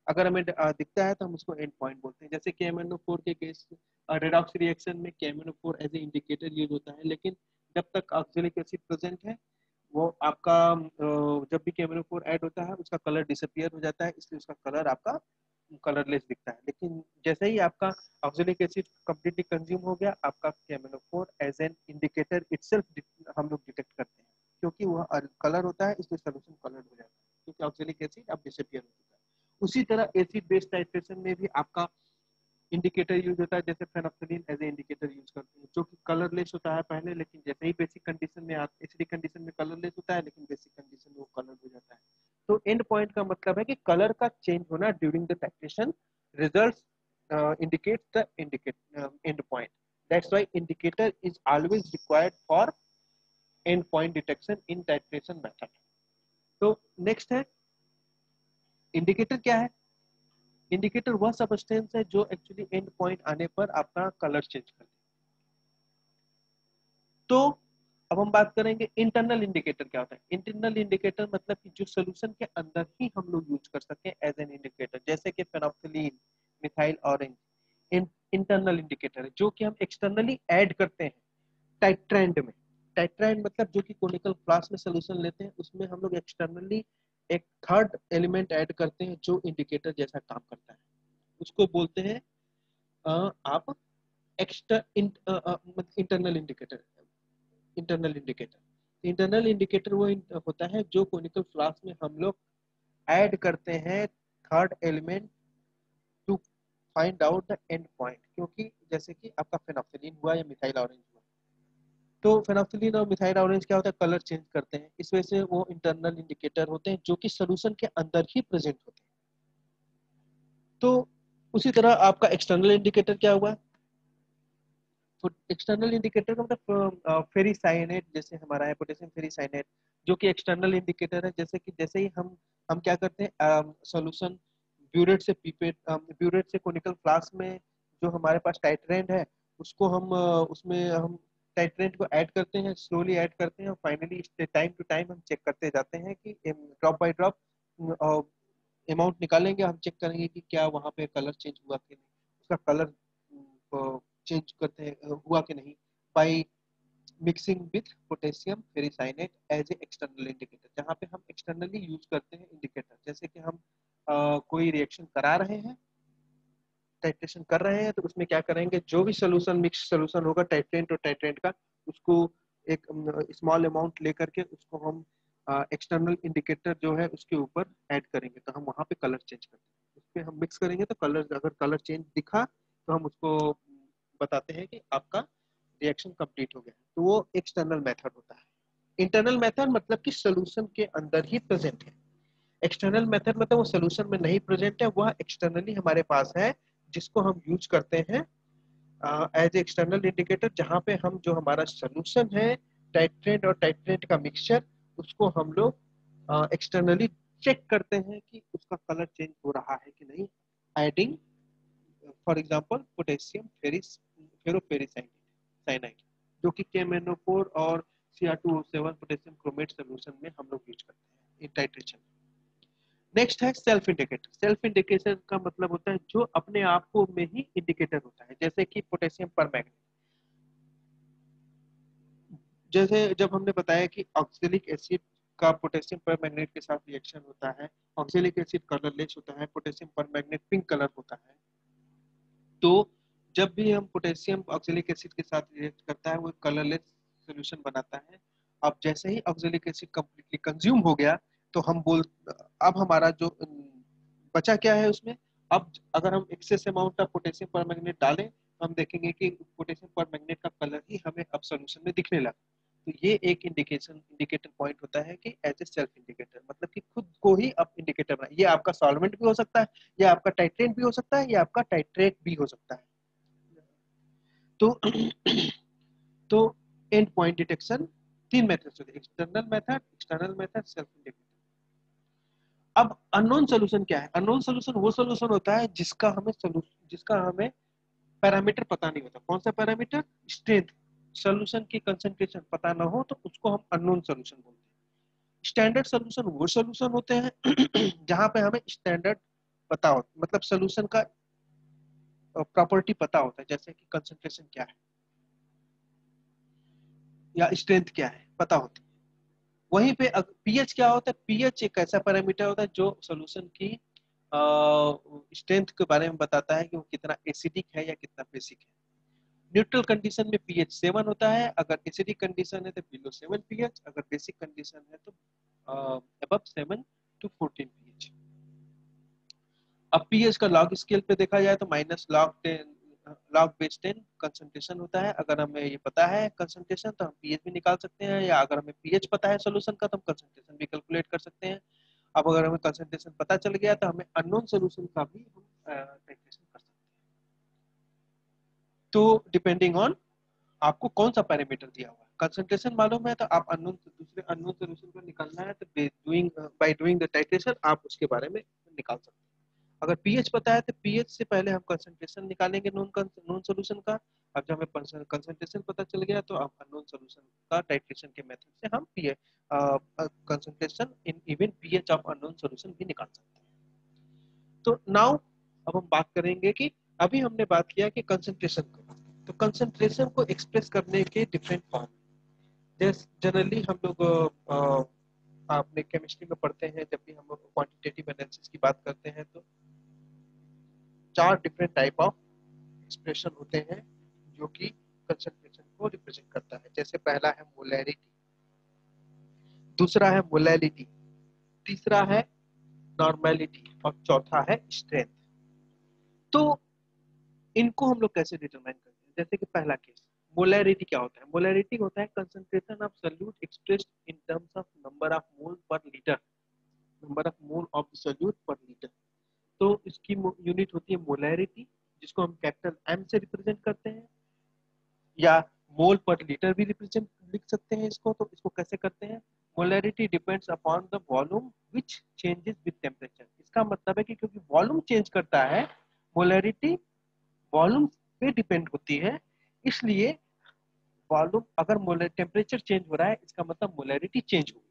अगर हमें दिखता है तो हम उसको एंड पॉइंट बोलते हैं। जैसे KMnO4 के केस, रेडॉक्स रिएक्शन में KMnO4 एज ए इंडिकेटर यूज होता है, लेकिन जब तक ऑक्सैलिक एसिड प्रेजेंट है, वो आपका जब भी KMnO4 ऐड होता है उसका कलर डिसअपियर हो जाता है, इसलिए उसका कलर आपका कलरलेस दिखता है। लेकिन जैसे ही आपका ऑक्सैलिक एसिड कंप्लीटली कंज्यूम हो गया, आपका KMnO4 as an indicator itself हम लोग डिटेक्ट करते हैं, क्योंकि वह कलर होता है, इसलिए सोल्यूशन कलर हो जाता है, क्योंकि ऑक्सैलिक एसिड अब डिसअपियर हो चुका है। उसी तरह एसिड बेस टाइट्रेशन में भी आपका इंडिकेटर यूज होता है, जैसे फेनोक्सिलिन एज ए इंडिकेटर यूज करते हैं, जो कि कलरलेस होता है पहले, लेकिन जैसे ही बेसिक कंडीशन में एसिडिक कंडीशन में कलरलेस होता है, लेकिन बेसिक कंडीशन में वो कलर हो जाता है। तो एंड पॉइंट का मतलब है कि कलर का चेंज होना during the titration results indicates the end point. That's why indicator is always required for end point detection in titration method. तो नेक्स्ट है इंडिकेटर। क्या है इंडिकेटर? वह सबस्टेंस है जो एक्चुअली एंड पॉइंट आने पर आपका कलर चेंज कर दे। तो अब हम बात करेंगे इंटरनल इंडिकेटर क्या होता है। इंटरनल इंडिकेटर मतलब कि जो सोल्यूशन के अंदर ही हम लोग यूज कर सके एज एन इंडिकेटर, जैसे कि फेनोक्सिलीन, मिथाइल ऑरेंज इंटरनल इंडिकेटर है, जो कि हम एक्सटर्नली ऐड करते हैं टाइट्रेंड में। टाइट्रेंड मतलब जो कि कोनिकल फ्लास्क में सोल्यूशन लेते हैं, उसमें हम लोग एक्सटर्नली एक थर्ड एलिमेंट ऐड करते हैं जो इंडिकेटर जैसा काम करता है, उसको बोलते हैं आप इंटरनल इंडिकेटर। इंटरनल इंडिकेटर वो होता है जो कोनिकल फ्लास्क में हम लोग ऐड करते हैं third element to find out the end point. क्योंकि जैसे कि आपका फेनोक्सिलीन हुआ या मिथाइल ऑरेंज हुआ, तो फेनोक्सिलीन और मिथाइल ऑरेंज क्या होता है? कलर चेंज करते हैं, इस वजह से वो इंटरनल इंडिकेटर होते हैं जो कि सोल्यूशन के अंदर ही प्रेजेंट होते हैं। तो उसी तरह आपका एक्सटर्नल इंडिकेटर क्या हुआ? तो एक्सटर्नल इंडिकेटर का मतलब फेरिसाइनेट, जैसे हमारा है पोटेशियम फेरिसाइनेट, जो कि एक्सटर्नल इंडिकेटर है। जैसे कि जैसे ही हम क्या करते हैं, सॉल्यूशन ब्यूरेट से कोनिकल फ्लास्क में जो हमारे पास टाइट्रेंड है, उसको हम उसमें हम टाइट्रेंट को ऐड करते हैं, स्लोली ऐड करते हैं, और फाइनली टाइम टू टाइम हम चेक करते जाते हैं कि ड्रॉप बाय ड्रॉप अमाउंट निकालेंगे, हम चेक करेंगे कि क्या वहाँ पे कलर चेंज हुआ कि नहीं, उसका कलर चेंज करते हैं हुआ कि नहीं, by mixing with potassium ferricyanide as a external indicator. जहाँ पे हम एक्सटर्नली यूज करते हैं इंडिकेटर, जैसे कि हम कोई रिएक्शन करा रहे हैं, टाइट्रेशन कर रहे हैं, तो उसमें क्या करेंगे, जो भी सोल्यूशन मिक्स सोल्यूशन होगा टाइट्रेंट और टाइट्रेंट का, उसको एक स्मॉल अमाउंट लेकर के उसको हम एक्सटर्नल इंडिकेटर जो है उसके ऊपर ऐड करेंगे, तो हम वहाँ पे कलर चेंज करते हैं। उसपे हम मिक्स करेंगे तो कलर, अगर कलर चेंज दिखा तो हम उसको बताते हैं कि आपका रिएक्शन कंप्लीट हो गया। तो वो एक्सटर्नल मेथड होता है। इंटरनल मेथड मतलब कि सोल्यूशन के अंदर ही प्रेजेंट है। एक्सटर्नल मेथड मतलब वो सोल्यूशन में नहीं प्रेजेंट है, वह एक्सटर्नली हमारे पास है, जिसको हम यूज करते हैं एज एक्सटर्नल इंडिकेटर, जहाँ पे हम जो हमारा सोल्यूशन है टाइट्रेंट और टाइट्रेंट का मिक्सचर, उसको हम लोग एक्सटर्नली चेक करते हैं कि उसका कलर चेंज हो रहा है कि नहीं, एडिंग फॉर एग्जांपल पोटेशियम फेरोपेरिसाइनाइड, जो कि KMnO4 और Cr2O7 पोटेशियम क्रोमेट सोल्यूशन में हम लोग यूज करते हैं इन टाइट्रेशन। नेक्स्ट है सेल्फ इंडिकेटर। सेल्फ इंडिकेटर का मतलब होता है जो अपने आप को में ही इंडिकेटर होता है, जैसे कि पोटेशियम परमैंगनेट। जैसे जब हमने बताया कि ऑक्सैलिक एसिड का पोटेशियम परमैंगनेट के साथ रिएक्शन होता है, ऑक्सैलिक एसिड कलरलेस होता है, पोटेशियम परमैंगनेट पिंक कलर होता है। तो जब भी हम पोटेशियम ऑक्सैलिक एसिड के साथ रिएक्ट करता है, वो कलरलेस सॉल्यूशन बनाता है। अब जैसे ही ऑक्सैलिक एसिड कंप्लीटली कंज्यूम हो गया, तो हम बोल, अब हमारा जो बचा क्या है उसमें, अब अगर हम excess amount of potassium permanganate डालें, तो हम देखेंगे कि पोटेशियम परमैंगनेट का कलर ही हमें अब सॉल्यूशन में दिखने लगा। तो ये एक इंडिकेटर पॉइंट होता है कि एज ए सेल्फ इंडिकेटर, मतलब कि खुद को ही आप इंडिकेटर बना। ये आपका सॉल्वेंट भी हो सकता है, या आपका टाइट्रेंट भी हो सकता है, या आपका टाइट्रेट भी हो सकता है। तो तो एंड पॉइंट डिटेक्शन तीन मेथड्स होते हैं, एक्सटर्नल मेथड, सेल्फ इंडिकेटर। अब अननोन सोल्यूशन क्या है? अननोन सोल्यूशन वो सोल्यूशन होता है जिसका हमें पैरामीटर पता नहीं होता। कौन सा पैरामीटर? स्ट्रेंथ। सोल्यूशन की कंसंट्रेशन पता ना हो तो उसको हम अननोन सोल्यूशन बोलते हैं। स्टैंडर्ड सोल्यूशन वो सोल्यूशन होते हैं जहां पे हमें स्टैंडर्ड पता हो, मतलब सोल्यूशन का प्रॉपर्टी पता होता है, जैसे कि कंसंट्रेशन क्या है या स्ट्रेंथ क्या है पता होती है। वहीं पे पीएच क्या होता है? पीएच एक ऐसा पैरामीटर होता है जो सोल्यूशन की स्ट्रेंथ के बारे में बताता है कि वो कितना एसिडिक है या कितना बेसिक है। न्यूट्रल कंडीशन में पीएच 7 होता है, अगर एसिडिक कंडीशन है तो बिलो 7 पीएच, अगर बेसिक कंडीशन है तो अबव 7 to 14 पीएच। अब पीएच का लॉग स्केल पे देखा जाए तो -log/10 कंसंट्रेशन होता है। अगर हमें ये पता है कंसंट्रेशन तो हम पीएच भी निकाल सकते हैं, या अगर हमें पीएच पता है सॉल्यूशन का तो हम कंसंट्रेशन भी कैलकुलेट कर सकते हैं। अब अगर हमें कंसंट्रेशन पता चल गया तो हमें अननोन सॉल्यूशन का भी हम कैलकुलेशन कर सकते हैं। तो डिपेंडिंग ऑन आपको कौन सा पैरामीटर दिया हुआ है, कंसंट्रेशन मालूम है तो आप अननोन दूसरे अननोन सॉल्यूशन को निकालना है तो बाय डूइंग द टाइट्रेशन आप उसके बारे में निकाल सकते हैं। अगर पीएच पता है तो पीएच से पहले हम कंसंट्रेशन निकालेंगे नॉन सॉल्यूशन का। अब जब हमें कंसंट्रेशन पता चल गया तो अब अननोन सॉल्यूशन का टाइट्रेशन के मेथड से हम pH concentration in even pH of unknown solution भी निकाल सकते हैं। तो नाउ अब हम बात करेंगे कि अभी हमने बात किया कि कंसंट्रेशन को, तो कंसंट्रेशन को एक्सप्रेस करने के डिफरेंट फॉर्म। जैसे जनरली हम लोग आपने केमिस्ट्री में पढ़ते हैं, जब भी हम क्वांटिटेटिव एनालिसिस की बात करते हैं तो 4 डिफरेंट टाइप ऑफ एक्सप्रेशन होते हैं जो कि कंसंट्रेशन को रिप्रेजेंट करता है। जैसे पहला है मोलैरिटी, दूसरा है मोलैलिटी, तीसरा है नॉर्मेलिटी और चौथा है स्ट्रेंथ। तो इनको हम लोग कैसे डिटरमाइन करते हैं? जैसे कि पहला केस, मोलैरिटी क्या होता है? मोलैरिटी होता है concentration of solute expressed in terms of number of mole per litre, number of mole of the solute per litre. तो इसकी यूनिट होती है मोलैरिटी, जिसको हम कैपिटल एम से रिप्रेजेंट करते हैं, या मोल पर लीटर भी रिप्रेजेंट लिख सकते हैं इसको। तो इसको कैसे करते हैं? Molarity depends upon the volume which changes with temperature. इसका मतलब है कि क्योंकि वॉल्यूम चेंज करता है, मोलैरिटी वॉल्यूम पे डिपेंड होती है, इसलिए वॉल्यूम अगर टेम्परेचर चेंज हो रहा है इसका मतलब मोलैरिटी चेंज होगी,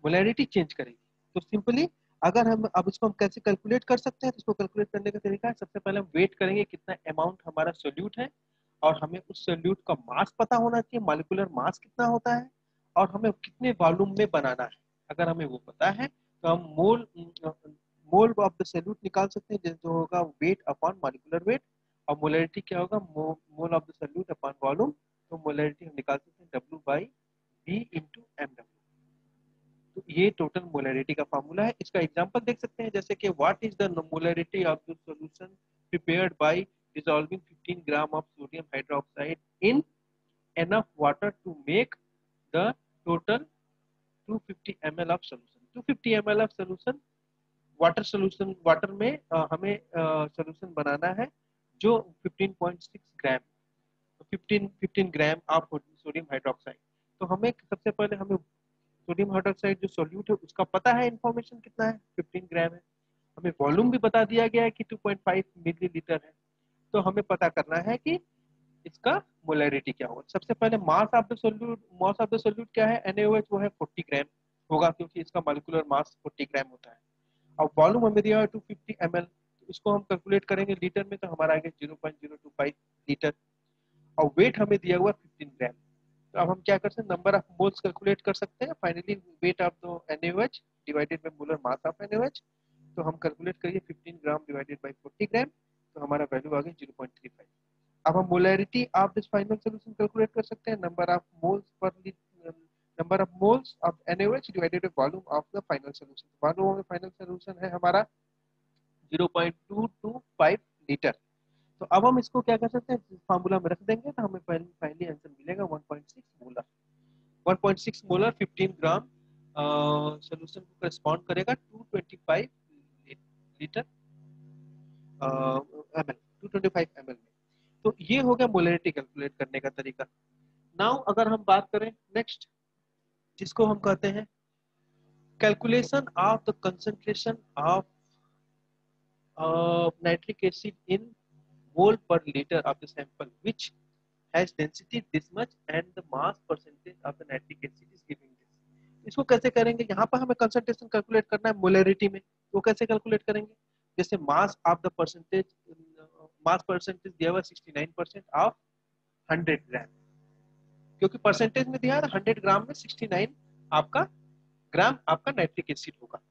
मोलैरिटी चेंज करेगी। तो सिंपली अगर हम अब इसको हम कैसे कैलकुलेट कर सकते हैं, तो इसको कैलकुलेट करने का तरीका है, सबसे पहले हम वेट करेंगे कितना अमाउंट हमारा सोल्यूट है, और हमें उस सोल्यूट का मास पता होना चाहिए, मॉलिक्यूलर मास कितना होता है, और हमें कितने वॉल्यूम में बनाना है। अगर हमें वो पता है तो हम मोल ऑफ द सोल्यूट निकाल सकते हैं, जो होगा वेट अपॉन मॉलिक्यूलर वेट, और मोलैरिटी क्या होगा, मोल of the solute upon volume. तो मोलैरिटी हम निकाल सकते हैं W/V/mW। तो ये टोटल मोलैरिटी का फार्मूला है। इसका एग्जांपल देख सकते हैं, जैसे कि what is the molarity of the solution prepared by dissolving 15 gram of sodium hydroxide in enough water to make the total 250 ml of solution. 250 ml of solution, water water में हमें सॉल्यूशन बनाना है जो 15.6 gram, 15 gram of sodium hydroxide. तो हमें सबसे पहले हमें सोडियम हाइड्रोक्साइड जो सोल्यूट है उसका पता है, इंफॉर्मेशन कितना है, 15 ग्राम है। हमें वॉल्यूम भी बता दिया गया है कि 2.5 मिलीलीटर है। तो हमें पता करना है कि इसका मोलैरिटी क्या होगा। सबसे पहले मास ऑफ द सोल्यूट क्या है, NaOH, वो है 40 ग्राम होगा, क्योंकि इसका मॉलिक्यूलर मास 40 ग्राम होता है। और वॉल्यूम हमें दिया है 250 ml, तो इसको हम कैलकुलेट करेंगे लीटर में, तो हमारा आ गया 0.025 लीटर। और वेट हमें दिया हुआ 15 ग्राम। तो अब हम क्या कर सकते हैं, नंबर ऑफ मोल्स कैलकुलेट कर सकते हैं। Finally wait of the NaOH divided by molar mass of NaOH। तो हम कैलकुलेट करिए 15 ग्राम डिवाइडेड बाय 40 ग्राम, तो हमारा वैल्यू आ गया 0.35। अब हम molarity of this final solution calculate कर सकते हैं, number of moles of NaOH divided by volume of the final solution. Volume of final solution है हमारा 0.225 लीटर। तो अब हम इसको क्या कर सकते हैं, फार्मूला में रख देंगे, तो हमें फाइनली आंसर मिलेगा 1.6 मोलर। 1.6 मोलर 15 ग्राम सॉल्यूशन को करस्पॉन्ड करेगा 225 लीटर ml, 225 ml में। तो ये हो गया मोलैरिटी कैलकुलेट करने का तरीका। नाउ अगर हम बात करें नेक्स्ट, जिसको हम कहते हैं calculation of the concentration of nitric acid in mole per liter of the sample which has density this much and the mass percentage of the nitric acid is giving this। इसको कैसे करेंगे, यहाँ पर हमें कंसंट्रेशन कैलकुलेट करना है मोलैरिटी में, वो कैसे कैलकुलेट करेंगे, जैसे mass of the percentage, mass percentage दिया हुआ 69% ऑफ 100 ग्राम, क्योंकि परसेंटेज में दिया है 100 ग्राम में 69 आपका ग्राम आपका नाइट्रिक एसिड होगा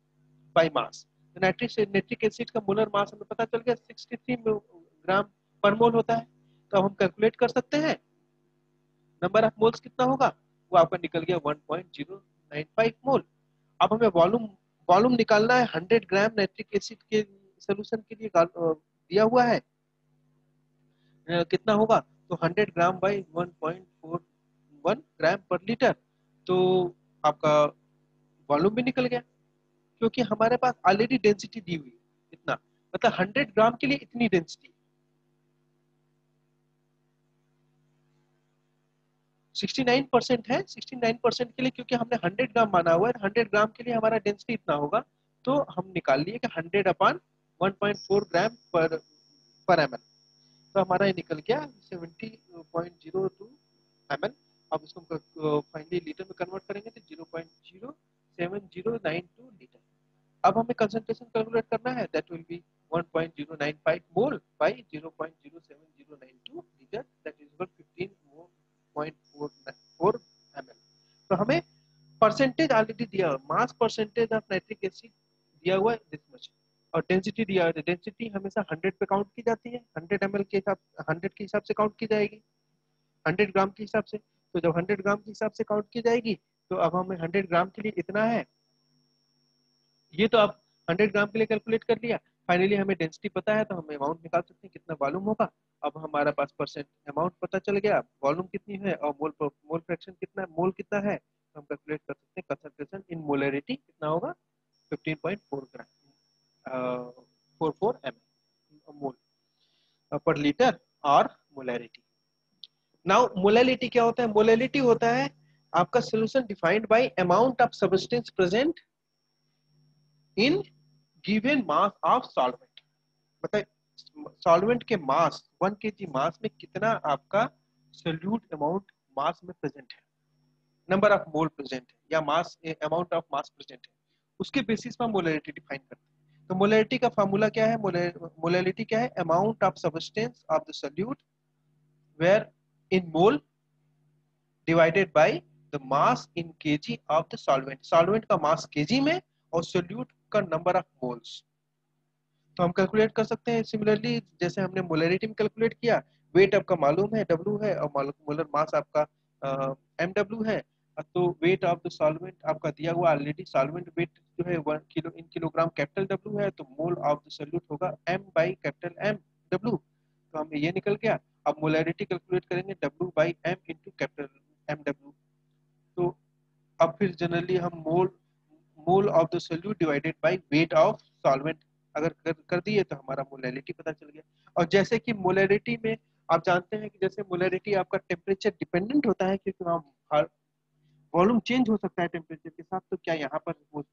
बाय मास। तो नाइट्रिक एसिड का मोलर मास हमें पता चल गया 63 ग्राम पर मोल होता है। तो अब हम कैलकुलेट कर सकते हैं नंबर ऑफ मोल्स कितना होगा, वो आपका निकल गया 1.095 मोल। अब हमें वॉल्यूम वॉल्यूम निकालना है, 100 ग्राम नाइट्रिक एसिड के सोल्यूशन के लिए दिया हुआ है कितना होगा, तो 100 ग्राम बाई 1.41 ग्राम पर लीटर। तो आपका वॉल्यूम भी निकल गया, क्योंकि हमारे पास ऑलरेडी डेंसिटी दी हुई है इतना, मतलब 100 ग्राम के लिए इतनी डेंसिटी 69% है, 69% के लिए, क्योंकि हमने 100 ग्राम माना हुआ है, 100 ग्राम के लिए हमारा डेंसिटी इतना होगा। तो हम निकाल लिए कि 100 अपॉन 1.4 ग्राम पर ml। तो हमारा ये निकल गया 70.02 ml। अब इसको फाइनली लीटर में कन्वर्ट करेंगे तो 0.07092 लीटर। अब हमें कंसंट्रेशन कैलकुलेट करना है, that will be 1.095 mole by 0.07092 litre, that is equal 15.44 ml। तो हमें परसेंटेज ऑलरेडी दिया हुआ, mass percentage of nitric acid दिया हुआ है दिस मच, और डेंसिटी दिया हुआ है। डेंसिटी हमेशा 100 पे काउंट की जाती है, 100 ml के हिसाब, 100 के हिसाब से काउंट की जाएगी, 100 ग्राम के हिसाब से। तो जब 100 ग्राम के हिसाब से काउंट की जाएगी, तो अब हमें 100 ग्राम के लिए इतना है, ये तो आप 100 ग्राम के लिए कैलकुलेट कर लिया। फाइनली हमें डेंसिटी पता है, तो हम अमाउंट निकाल सकते हैं कितना वॉल्यूम होगा। अब हमारा पास परसेंट अमाउंट पता चल गया, वॉल्यूम कितनी है और मोल फ्रैक्शन कितना है, मोल कितना है, तो हम कैलकुलेट कर सकते हैं कंसंट्रेशन इन मोलैरिटी कितना होगा, 15.4 ग्राम 44 ml मोल पर लीटर और मोलैरिटी। नाउ मोलैरिटी क्या होता है, मोलैरिटी होता है आपका solution defined by amount of substance present in given mass of solvent. मतलब सॉल्वेंट के मास 1 kg मास में कितना आपका सोल्यूट अमाउंट मास में प्रेजेंट है, नंबर ऑफ मोल प्रेजेंट है या मास अमाउंट ऑफ मास प्रेजेंट है, उसके बेसिस पर मोलैलिटी डिफाइन करते हैं। तो मोलैलिटी का फार्मूला क्या है? मोलैलिटी क्या है? Amount of substance of the solute where in mole divided by the mass in KG of the solvent. Solvent का मास केजी में और सोल्यूट का नंबर ऑफ मोल्स। तो हम कैलकुलेट कर सकते हैं सिमिलरली, जैसे हमने मोलैरिटी में कैलकुलेट किया, वेट आपका मालूम है W है और मोलर मास आपका MW है। तो वेट ऑफ द सॉल्वेंट आपका दिया हुआ ऑलरेडी, सॉल्वेंट वेट जो है 1 kilo in kilogram capital W है, तो मोल ऑफ द सोल्यूट होगा M by capital M W। तो हमें ये निकल गया। अब मोलैरिटी कैलकुलेट करेंगे W by M into capital MW। तो अब फिर जनरली हम मोल of the solute divided by weight of solvent अगर कर दिए तो हमारा मोलैलिटी पता चल गया। और जैसे कि मोलैलिटी में आप जानते हैं कि जैसे मोलैलिटी आपका टेम्परेचर डिपेंडेंट होता है, क्योंकि वहाँ वॉल्यूम चेंज हो सकता है टेम्परेचर के साथ, तो क्या यहाँ पर वो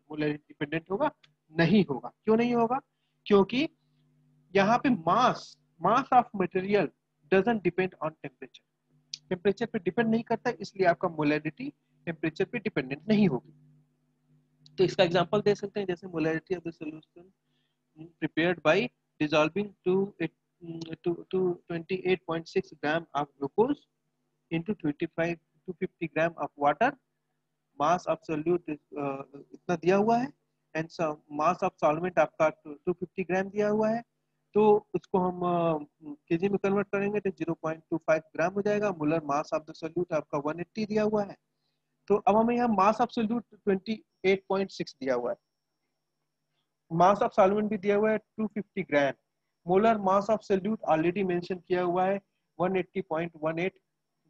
मोलैलिटी डिपेंडेंट होगा? नहीं होगा। क्यों नहीं होगा? क्योंकि यहाँ पे mass mass of material doesn't depend on temperature, temperature पे डिपेंड नहीं करता, इसलिए आपका मोलैलिटी टेम्परेचर पे डिपेंडेंट नहीं होगी। तो इसका एग्जांपल दे सकते हैं, जैसे molality of the solution prepared by dissolving to 28.6 gram of glucose into 25 to 50 gram of water. Mass of solute इतना दिया हुआ है एंड मास ऑफ सॉल्वेंट आपका 250 ग्राम दिया हुआ है। तो उसको हम केजी में कन्वर्ट करेंगे तो 0.25 ग्राम हो जाएगा। Molar mass of the solute आपका 180 दिया हुआ है। तो अब हमें यहाँ मास ऑफ सोल्यूट 28.6 दिया हुआ है, मास ऑफ सॉल्वेंट भी दिया हुआ है 250 gram, molar mass of solute already mention किया हुआ है 180.18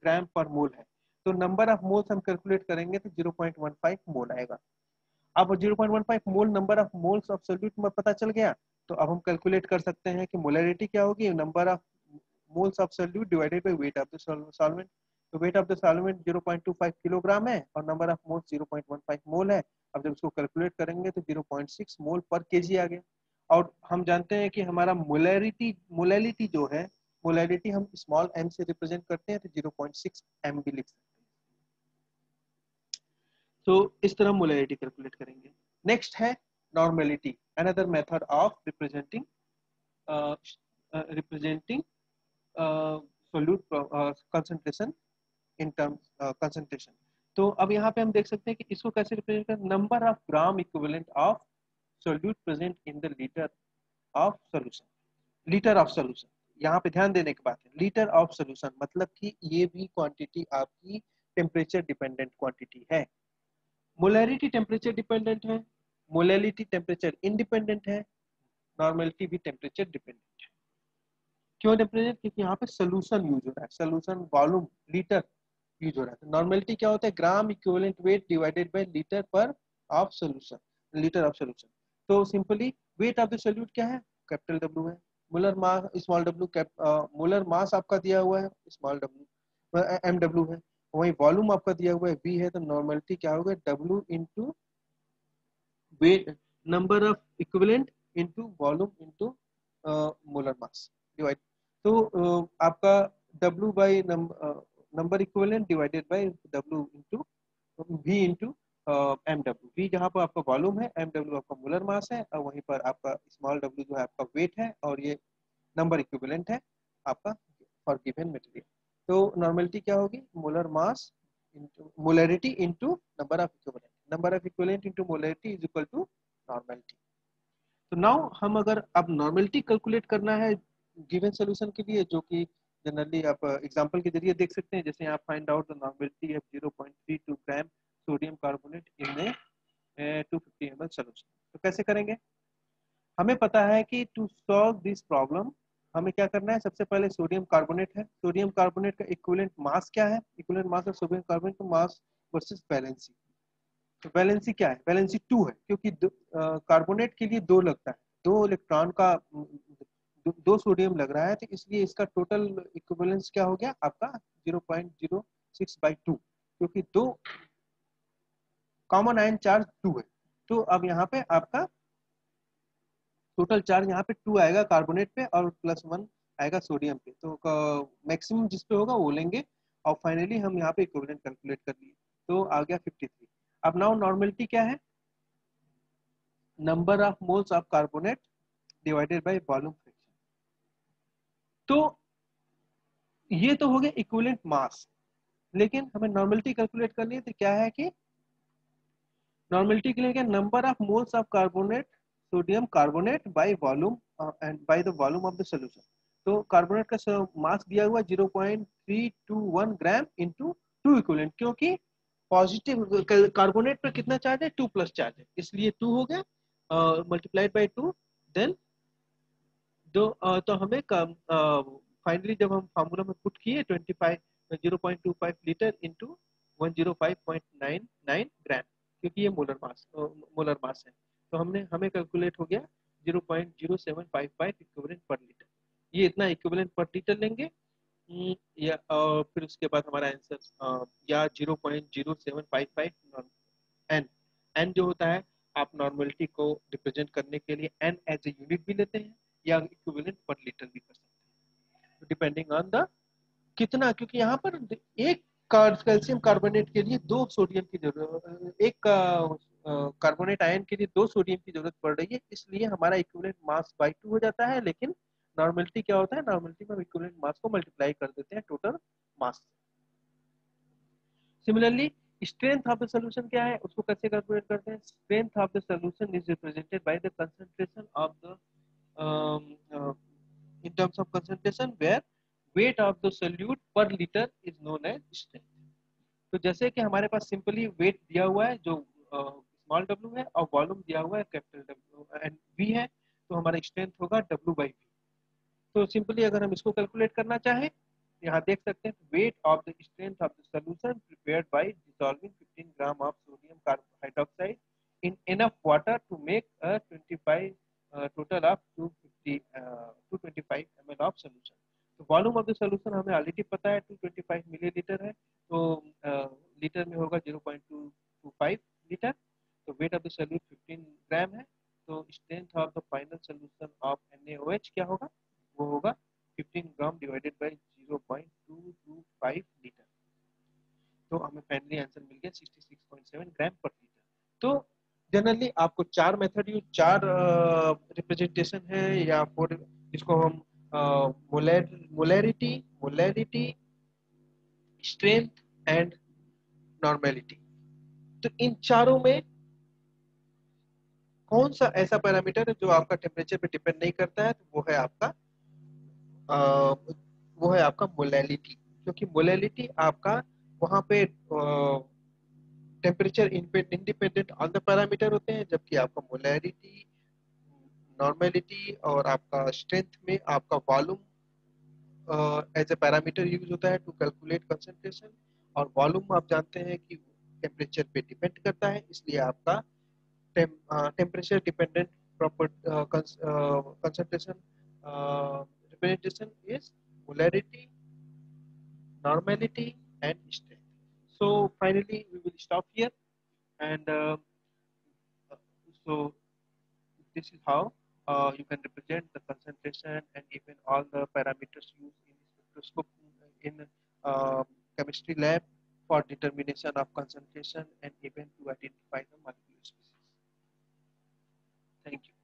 ग्राम पर मोल है। तो नंबर ऑफ मोल्स हम कैलकुलेट करेंगे तो 0.15 मोल आएगा। अब 0.15 mole number of moles of solute में पता चल गया, तो अब हम कैलकुलेट कर सकते हैं कि मोलैरिटी क्या होगी, number of moles of solute divided by weight of the solvent. तो weight of the solvent 0.25 kilogram है और नंबर ऑफ मोल्स 0.15 मोल है। अब जब इसको कैलकुलेट करेंगे तो 0.6 मोल पर केजी आ गया। और हम जानते हैं कि हमारा मोलैलिटी जो है, मोलैलिटी हम स्मॉल m से रिप्रेजेंट करते हैं, तो 0.6 m भी लिख सकते हैं। तो इस तरह मोलैलिटी कैलकुलेट करेंगे। नेक्स्ट है normality, another method of representing solute concentration in terms concentration. तो अब यहाँ पे हम देख सकते हैं कि इसको कैसे रिप्रेजेंट करें, number of gram equivalent of solute present in the litre of solution. Litre of solution, यहाँ पे ध्यान देने की बात है, लीटर ऑफ सोल्यूशन मतलब कि ये भी क्वांटिटी आपकी टेम्परेचर डिपेंडेंट क्वांटिटी है। मोलैरिटी टेम्परेचर डिपेंडेंट है, मोलैलिटी टेम्परेचर इंडिपेंडेंट है, नॉर्मेलिटी भी टेम्परेचर डिपेंडेंट है। क्यों डिपेंडेंट? क्योंकि यहाँ पे सोल्यूशन यूज हो रहा है, सोल्यूशन वॉल्यूम लीटर यूज हो रहा है। नॉर्मेलिटी क्या होता है? Gram equivalent weight divided by litre per of solution, litre of solution. तो simply weight of the solute क्या है? कैपिटल W है। Molar mass small w, molar mass आपका दिया हुआ है स्मॉल w, MW है। वही वॉल्यूम आपका दिया हुआ है V है। तो नॉर्मेलिटी क्या होगा? W into weight, number of equivalent into volume into molar mass divide. तो आपका W by number equivalent divided by W into V into MW। V जहाँ पर आपका वॉल्यूम है, MW आपका मोलर मास है, और वहीं पर आपका स्मॉल w जो है आपका वेट है, और ये नंबर इक्विवेलेंट है आपका फॉर गिवन मटेरियल। तो नॉर्मेलिटी क्या होगी? Molar mass into molarity into number of equivalent, number of equivalent into molarity is equal to normality. तो नाउ हम अगर अब नॉर्मेलिटी कैलकुलेट करना है गिवन सॉल्यूशन के लिए, जो कि जनरली आप एग्जांपल के जरिए देख सकते हैं, जैसे आप find out the normality of 0.32 gram sodium carbonate in A 250 ml solution. तो कैसे करेंगे? हमें पता है कि टू सॉल्व दिस प्रॉब्लम हमें क्या करना है, सबसे पहले सोडियम कार्बोनेट है, सोडियम कार्बोनेट का इक्विवेलेंट मास क्या है? Equivalent mass of sodium carbonate का मास वर्सेस वैलेंसी। तो वैलेंसी क्या है? वैलेंसी 2 है, क्योंकि कार्बोनेट के लिए 2 लगता है, 2 इलेक्ट्रॉन का 2 सोडियम लग रहा है, तो इसलिए इसका टोटल इक्विवेलेंस क्या हो गया आपका 0.06/2, क्योंकि 2 कॉमन आयन चार्ज 2 है। तो अब यहाँ पे आपका टोटल चार्ज यहाँ पे 2 आएगा कार्बोनेट पे और +1 आएगा सोडियम पे, तो मैक्सिमम जिस पे होगा वो लेंगे और फाइनली हम यहाँ पे इक्विवेलेंट कैलकुलेट कर लिए, तो आ गया 53। अब नाउ नॉर्मलिटी क्या है, number of moles of carbonate divided by volume fraction. तो ये तो हो गया इक्विवेलेंट मास, लेकिन हमें नॉर्मलिटी कैलकुलेट करनी है, तो क्या है कि नॉर्मलिटी के लिए क्या, number of moles of carbonate sodium carbonate by volume and by the volume of the solution. तो कार्बोनेट का मास दिया हुआ 0.321 ग्राम इंटू 2 इक्विवेलेंट, क्योंकि पॉजिटिव कार्बोनेट पर कितना चार्ज है, 2 प्लस चार्ज है, इसलिए 2 हो गया मल्टीप्लाइड बाय 2, देन तो हमें फाइनली जब हम फार्मूला में पुट किए 0.25 लीटर इंटू 105.99 ग्राम, क्योंकि ये मोलर मास है, तो हमें कैलकुलेट हो गया 0.0755 इक्विवेलेंट पर लीटर। ये इतना इक्विवेलेंट पर लीटर लेंगे, या फिर उसके बाद हमारा आंसर या 0.0755 एन। एन जो होता है, आप नॉर्मलिटी को रिप्रेजेंट करने के लिए एन एज ए यूनिट भी लेते हैं या इक्विवेलेंट पर लीटर भी कर सकते हैं, डिपेंडिंग ऑन द कितना, क्योंकि यहाँ पर एक कैल्शियम कार्बोनेट के लिए 2 सोडियम की जरूरत, एक कार्बोनेट आयन के लिए 2 सोडियम की जरूरत पड़ रही है, इसलिए हमारा इक्विवेलेंट मास बाई 2 हो जाता है। लेकिन नॉर्मलिटी क्या होता है, नॉर्मलिटी में हम इक्विवेलेंट मास को मल्टीप्लाई कर देते हैं total mass. Similarly strength of the solution क्या है, उसको कैसे कैलकुलेट करते हैं, strength of the solution is represented by the concentration of the in terms of concentration where weight of the solute per liter is known as strength। तो जैसे कि हमारे पास सिंपली वेट दिया हुआ है जो स्मॉल w है और वॉल्यूम दिया हुआ है कैपिटल W एंड v है, तो हमारा स्ट्रेंथ होगा W/v। तो सिंपली अगर हम इसको कैलकुलेट करना चाहें, यहाँ देख सकते हैं weight of the strength of the solution prepared by dissolving 15 gram of sodium hydroxide in enough water to make a 25 total of 225 ml of solution. तो वॉल्यूम ऑफ द सॉल्यूशन हमें ऑलरेडी पता है 225 मिलीलीटर है, तो लीटर में होगा 0.225 लीटर। तो वेट ऑफ द सॉल्यूट 15 ग्राम है, तो strength of the final solution of NaOH क्या होगा, वो होगा 15 ग्राम डिवाइडेड बाय 0.225 लीटर। तो हमें फाइनली आंसर मिल गया 66.7 ग्राम पर लीटर। तो जनरली आपको 4 मेथड यूज 4 रिप्रेजेंटेशन है, या फिर इसको हम मोलैरिटी स्ट्रेंथ एंड नॉर्मेलिटी। तो इन चारों में कौन सा ऐसा पैरामीटर है जो आपका टेम्परेचर पे डिपेंड नहीं करता है, तो वो है आपका मोलैलिटी, क्योंकि मोलैलिटी आपका वहां पे temperature independent on the parameter होते हैं, जबकि आपका मोलैरिटी नॉर्मेलिटी और आपका स्ट्रेंथ में आपका volume as a parameter use होता है टू कैलकुलेट कंसंट्रेशन। और वॉल्यूम आप जानते हैं कि टेम्परेचर पे डिपेंड करता है, इसलिए आपका temperature dependent proper concentration representation is molarity, normality and strength. So finally we will stop here, and so this is how you can represent the concentration and even all the parameters used in spectroscope in chemistry lab for determination of concentration and even to identify the molecular species. Thank you.